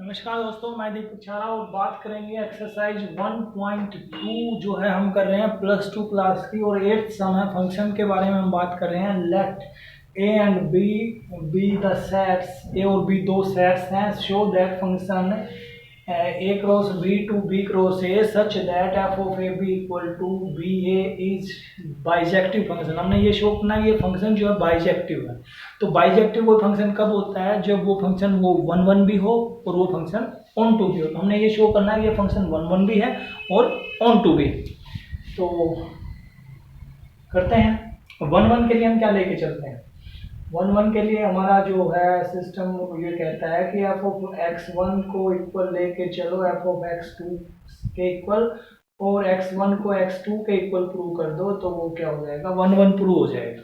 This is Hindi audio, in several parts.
नमस्कार दोस्तों, मैं दीपक छारा और बात करेंगे एक्सरसाइज 1.2 जो है हम कर रहे हैं प्लस टू क्लास की और 8th सम है फंक्शन के बारे में हम बात कर रहे हैं। Let A and B be the sets, A और बी दो सेट्स हैं। Show that function A cross B to B cross A such that F of A B equal to B A is bijective function. हमने ये शो करना ये फंक्शन जो है बाइजेक्टिव है। तो बाइजेक्टिव वो फंक्शन कब होता है जब वो फंक्शन वो 1 भी हो और वो फंक्शन ऑन टू भी हो। तो हमने ये शो करना है ये फंक्शन 1 भी है और ऑन टू भी। तो करते हैं। 1 के लिए हम क्या लेके चलते हैं। 1 के लिए हमारा जो है सिस्टम ये कहता है कि एफ ऑफ x1 को इक्वल लेके चलो एफ ऑफ x2 के इक्वल और x1 को x2 के इक्वल प्रूव कर दो तो वो क्या हो जाएगा 1 प्रूव हो जाएगा।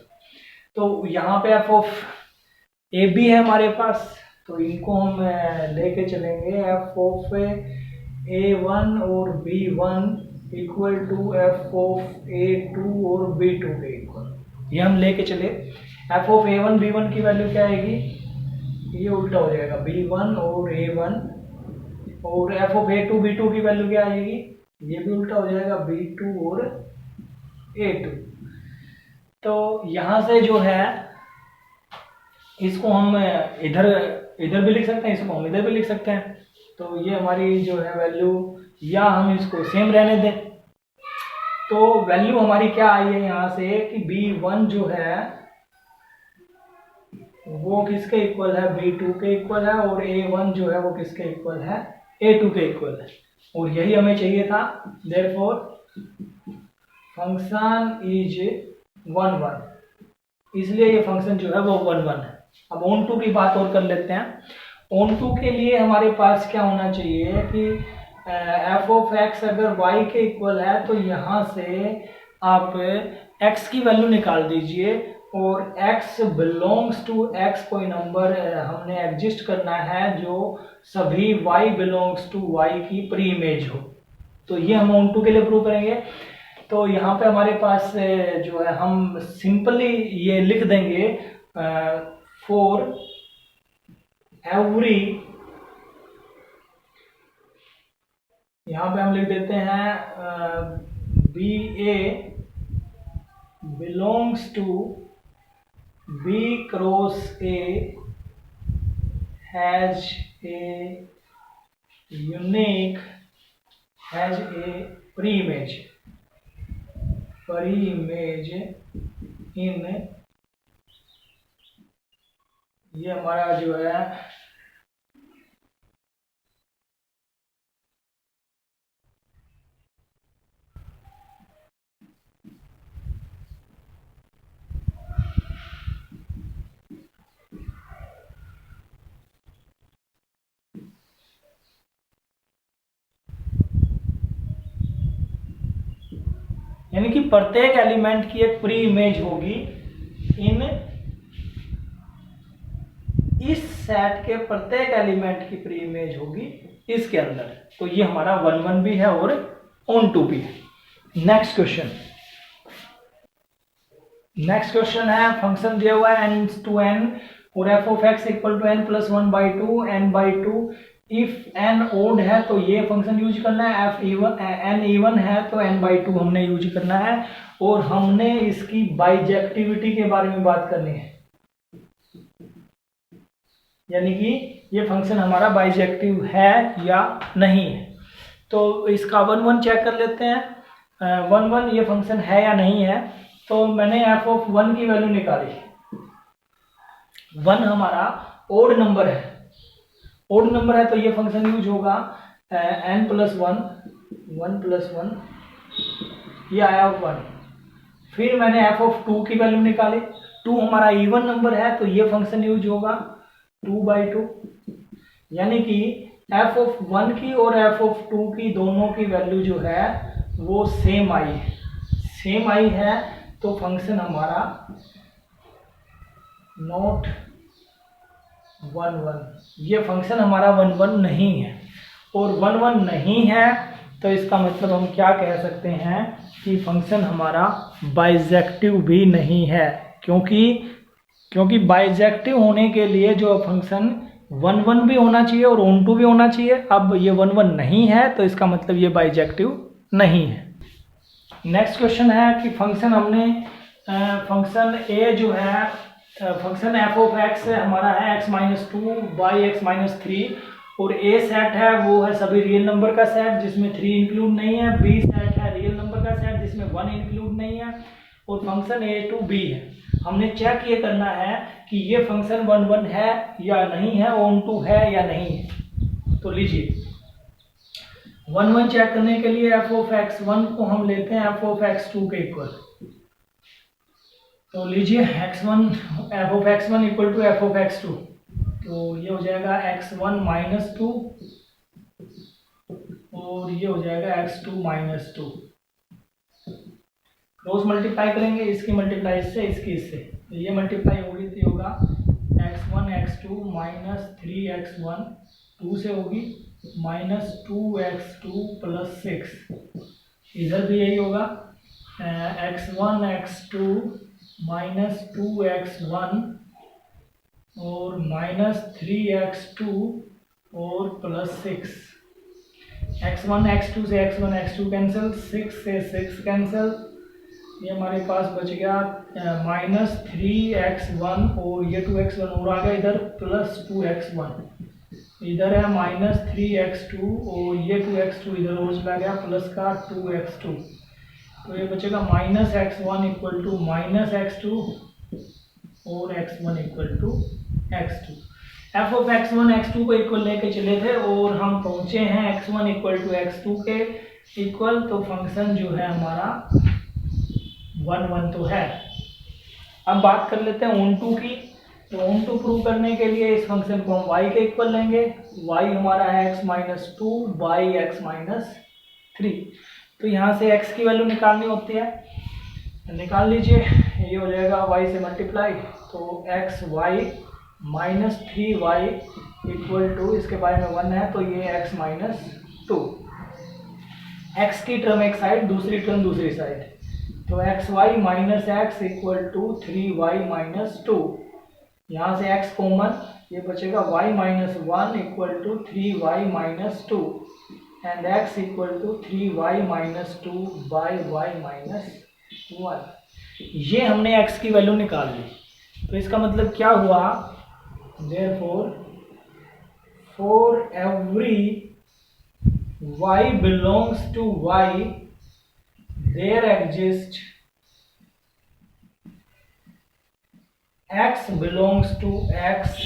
तो यहाँ पे एफ ऑफ ए बी है हमारे पास, तो इनको हम लेके चलेंगे एफ ऑफ A1 और B1 equal to f of A2 और B2 के इक्वल। ये हम लेके चले। एफ ऑफ A1 B1 की वैल्यू क्या आएगी, ये उल्टा हो जाएगा B1 और A1, और एफ ऑफ A2 B2 की वैल्यू क्या आएगी, ये भी उल्टा हो जाएगा B2 और A2। तो यहाँ से जो है इसको हम इधर इधर भी लिख सकते हैं, इसको हम इधर भी लिख सकते हैं। तो ये हमारी जो है वैल्यू, या हम इसको सेम रहने दें। तो वैल्यू हमारी क्या आई है यहाँ से कि B1 जो है वो किसके इक्वल है, B2 के इक्वल है, और A1 जो है वो किसके इक्वल है, A2 के इक्वल है। और यही हमें चाहिए था। देयरफॉर फंक्शन इज 1, इसलिए ये फंक्शन जो है वो 1 है। अब ऑन टू की बात और कर लेते हैं। ऑन टू के लिए हमारे पास क्या होना चाहिए कि एफ ऑफ एक्स अगर वाई के इक्वल है तो यहाँ से आप एक्स की वैल्यू निकाल दीजिए और x बिलोंग्स टू x कोई नंबर हमने एग्जिस्ट करना है जो सभी y बिलोंग्स टू y की प्री इमेज हो। तो ये हम ऑन टू के लिए प्रूव करेंगे। तो यहाँ पे हमारे पास जो है हम सिंपली ये लिख देंगे फॉर एवरी, यहाँ पे हम लिख देते हैं B A belongs to B cross A has a unique, has a pre-image in, ये हमारा जो है यानी कि प्रत्येक एलिमेंट की एक प्री इमेज होगी इन इस सेट के प्रत्येक एलिमेंट की प्री इमेज होगी इसके अंदर। तो ये हमारा 1 भी है और ऑन टू भी है। नेक्स्ट क्वेश्चन है फंक्शन दिया हुआ है n to n और f of x equal to n plus 1/2 n/2। If n odd है तो ये फंक्शन यूज करना है, n इवन है तो n/2 हमने यूज करना है, और हमने इसकी बाइजेक्टिविटी के बारे में बात करनी है, यानी कि ये फंक्शन हमारा बाइजेक्टिव है या नहीं है। तो इसका 1 चेक कर लेते हैं। 1 ये फंक्शन है या नहीं है। तो मैंने एफ ऑफ 1 की वैल्यू निकाली। 1 हमारा ओड नंबर है, ओड नंबर है तो ये फंक्शन यूज होगा n प्लस 1 प्लस 1, ये आया 1। फिर मैंने एफ ऑफ 2 की वैल्यू निकाली। 2 हमारा इवन नंबर है तो ये फंक्शन यूज होगा 2/2, यानी कि एफ ऑफ 1 की और एफ ऑफ 2 की दोनों की वैल्यू जो है वो सेम आई है। तो फंक्शन हमारा नॉट 1, ये फंक्शन हमारा 1 नहीं है। और 1 नहीं है तो इसका मतलब हम क्या कह सकते हैं कि फंक्शन हमारा बाइजेक्टिव भी नहीं है, क्योंकि बाइजेक्टिव होने के लिए जो फंक्शन वन वन भी होना चाहिए और ऑन टू भी होना चाहिए। अब ये वन वन नहीं है तो इसका मतलब ये बाइजेक्टिव नहीं है। नेक्स्ट क्वेश्चन है कि फंक्शन हमने फंक्शन ए जो है फंक्शन एफ ऑफ एक्स हमारा है x minus two by x minus three, और ए सेट है वो है सभी रियल नंबर का सेट जिसमें 3 इंक्लूड नहीं है, बी सेट है रियल नंबर का सेट जिसमें 1 इंक्लूड नहीं है, और फंक्शन ए टू बी है। हमने चेक ये करना है कि ये फंक्शन 1 1 है या नहीं है, ऑन टू है या नहीं है। तो लीजिए 1 1 चेक करने के लिए एफ ऑफ एक्स वन को हम लेते हैं एफ ऑफ एक्स टू के इक्वल। तो लीजिए x1 f of x1 equal to f of x2, तो ये हो जाएगा x1 माइनस टू और ये हो जाएगा x2 minus two. Cross multiply करेंगे, इसकी मल्टीप्लाई इससे इसकी इससे, तो ये मल्टीप्लाई होगी तो होगा x1 x2 माइनस 3x1 2 से होगी माइनस 2x2 प्लस 6। इधर भी यही होगा x1 x2 माइनस 2x1 और माइनस 3x2 और प्लस 6। x1 x2 से x1 x2 कैंसिल, 6 से 6 कैंसिल, ये हमारे पास बच गया माइनस 3x1 और ये 2x1 और आ गया इधर प्लस 2x1, इधर है माइनस 3x2 और ये 2x2 इधर और चला गया प्लस का 2x2, तो ये बचेगा minus x1 equal to minus x2 और x1 equal to x2। F of x1 x2 को इक्वल लेके चले थे और हम पहुंचे हैं x1 इक्वल टू x2 के इक्वल, तो फंक्शन जो है हमारा 1 1 तो है। अब बात कर लेते हैं ऑन टू की। तो ऑन टू प्रूव करने के लिए इस फंक्शन को हम y के इक्वल लेंगे। y हमारा है x minus two by x minus three, तो यहाँ से x की वैल्यू निकालनी होती है, निकाल लीजिए। ये हो जाएगा y से मल्टीप्लाई, तो x y minus 3y equal to इसके बारे में 1 है तो ये x माइनस टू, एक्स की टर्म एक साइड दूसरी टर्म दूसरी साइड, तो x y minus x equal to 3y minus two. यहाँ से x कॉमन, ये बचेगा y minus one equal to 3y minus two and x equal to 3y minus two by y minus one. ये हमने x की वैल्यू निकाल ली, तो इसका मतलब क्या हुआ, therefore for every y belongs to y there exists x belongs to x,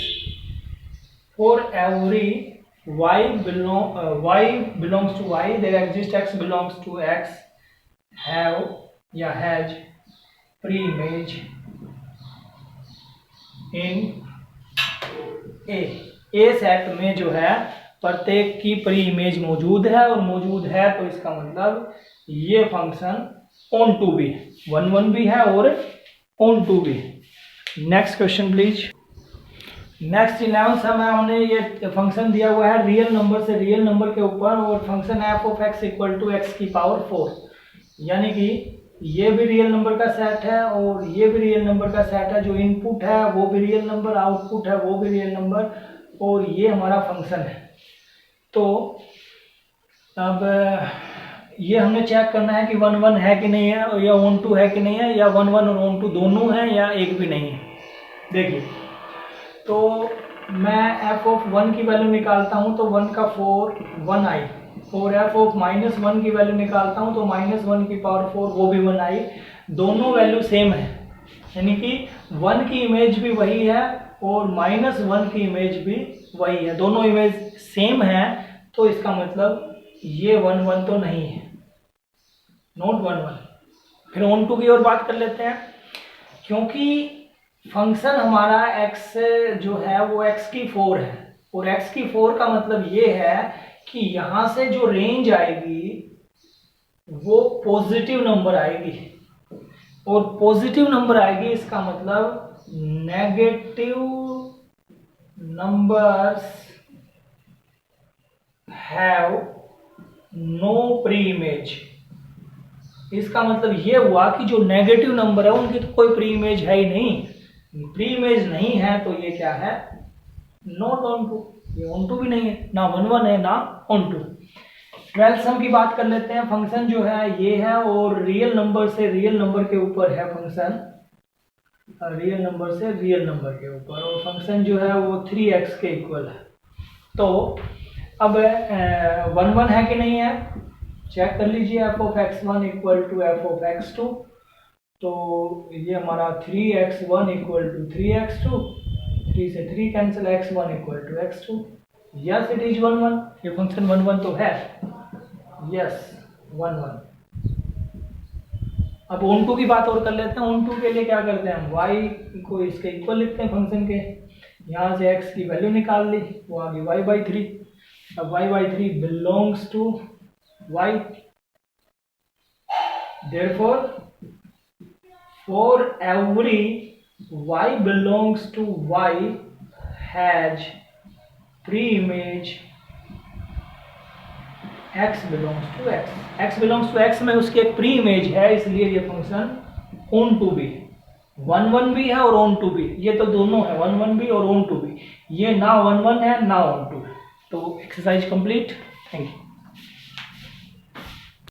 for every y belongs to y there exists x belongs to x have या has pre-image in A set में जो है प्रत्येक की प्री इमेज मौजूद है, और मौजूद है तो इसका मतलब ये फंक्शन ऑन टू भी है, 1 1 भी है और ऑन टू भी है। Next question please. Next 11th में हमने ये फंक्शन दिया हुआ है रियल नंबर से रियल नंबर के ऊपर, और फंक्शन है f of x equal to x की पावर 4, यानी कि ये भी रियल नंबर का सेट है और ये भी रियल नंबर का सेट है, जो इनपुट है वो भी रियल नंबर, आउटपुट है वो भी रियल नंबर, और ये हमारा फंक्शन है। तो अब ये हमने चेक करना है कि 1 1 है कि नहीं है, या ऑन टू है कि नहीं है, या 1 1 और ऑन टू दोनों है या एक भी नहीं है। देखिए, तो मैं एफ ऑफ 1 की वैल्यू निकालता हूँ तो 1 का 4 1 आई, और एफ ऑफ माइनस 1 की वैल्यू निकालता हूँ तो माइनस 1 की पावर 4 वो भी 1 आई, दोनों वैल्यू सेम है, यानी कि 1 की इमेज भी वही है और माइनस 1 की इमेज भी वही है, दोनों इमेज सेम है, तो इसका मतलब ये 1 1 तो नहीं है, नॉट 1 1। फिर ऑन टू की और बात कर लेते हैं, क्योंकि फंक्शन हमारा x जो है वो x की 4 है, और x की 4 का मतलब ये है कि यहाँ से जो रेंज आएगी वो पॉजिटिव नंबर आएगी, और पॉजिटिव नंबर आएगी इसका मतलब negative numbers have no pre image. इसका मतलब ये हुआ कि जो नेगेटिव नंबर है उनकी तो कोई प्री इमेज है ही नहीं, प्री इमेज नहीं है, तो ये क्या है, नॉट ऑन टू, ये ऑन टू भी नहीं है, ना 1 1 है ना ऑन टू। 12th सम की बात कर लेते हैं। फंक्शन जो है ये है और रियल नंबर से रियल नंबर के ऊपर है फंक्शन, रियल नंबर से रियल नंबर के ऊपर, और फंक्शन जो है वो 3x के इक्वल है। तो अब 1 1 है कि नहीं है चेक कर लीजिए। F of x1 equal to f of x2, तो ये हमारा 3x1 इक्वल टू 3x2, 3 से 3 cancel, x1 equal to x2। Yes it is 1 1, ये फंक्शन 1 1 तो है, यस 1 1। अब ऑन टू की बात और कर लेते हैं। ऑन टू के लिए क्या करते हैं हम, y को इसके इक्वल लिखते हैं फंक्शन के, यहाँ से x की वैल्यू निकाल ली, वो आ गई y/3। अब y/3 belongs to y, therefore for every y belongs to y has pre-image x belongs to x, x belongs to x में उसकी एक प्री इमेज है, इसलिए ये फंक्शन ऑन टू भी, 1 1 भी है और ऑन टू भी, ये तो दोनों है, 1 1 भी और ऑन टू भी, ये ना 1 1 है ना ऑन टू है। तो एक्सरसाइज कंप्लीट, थैंक यू।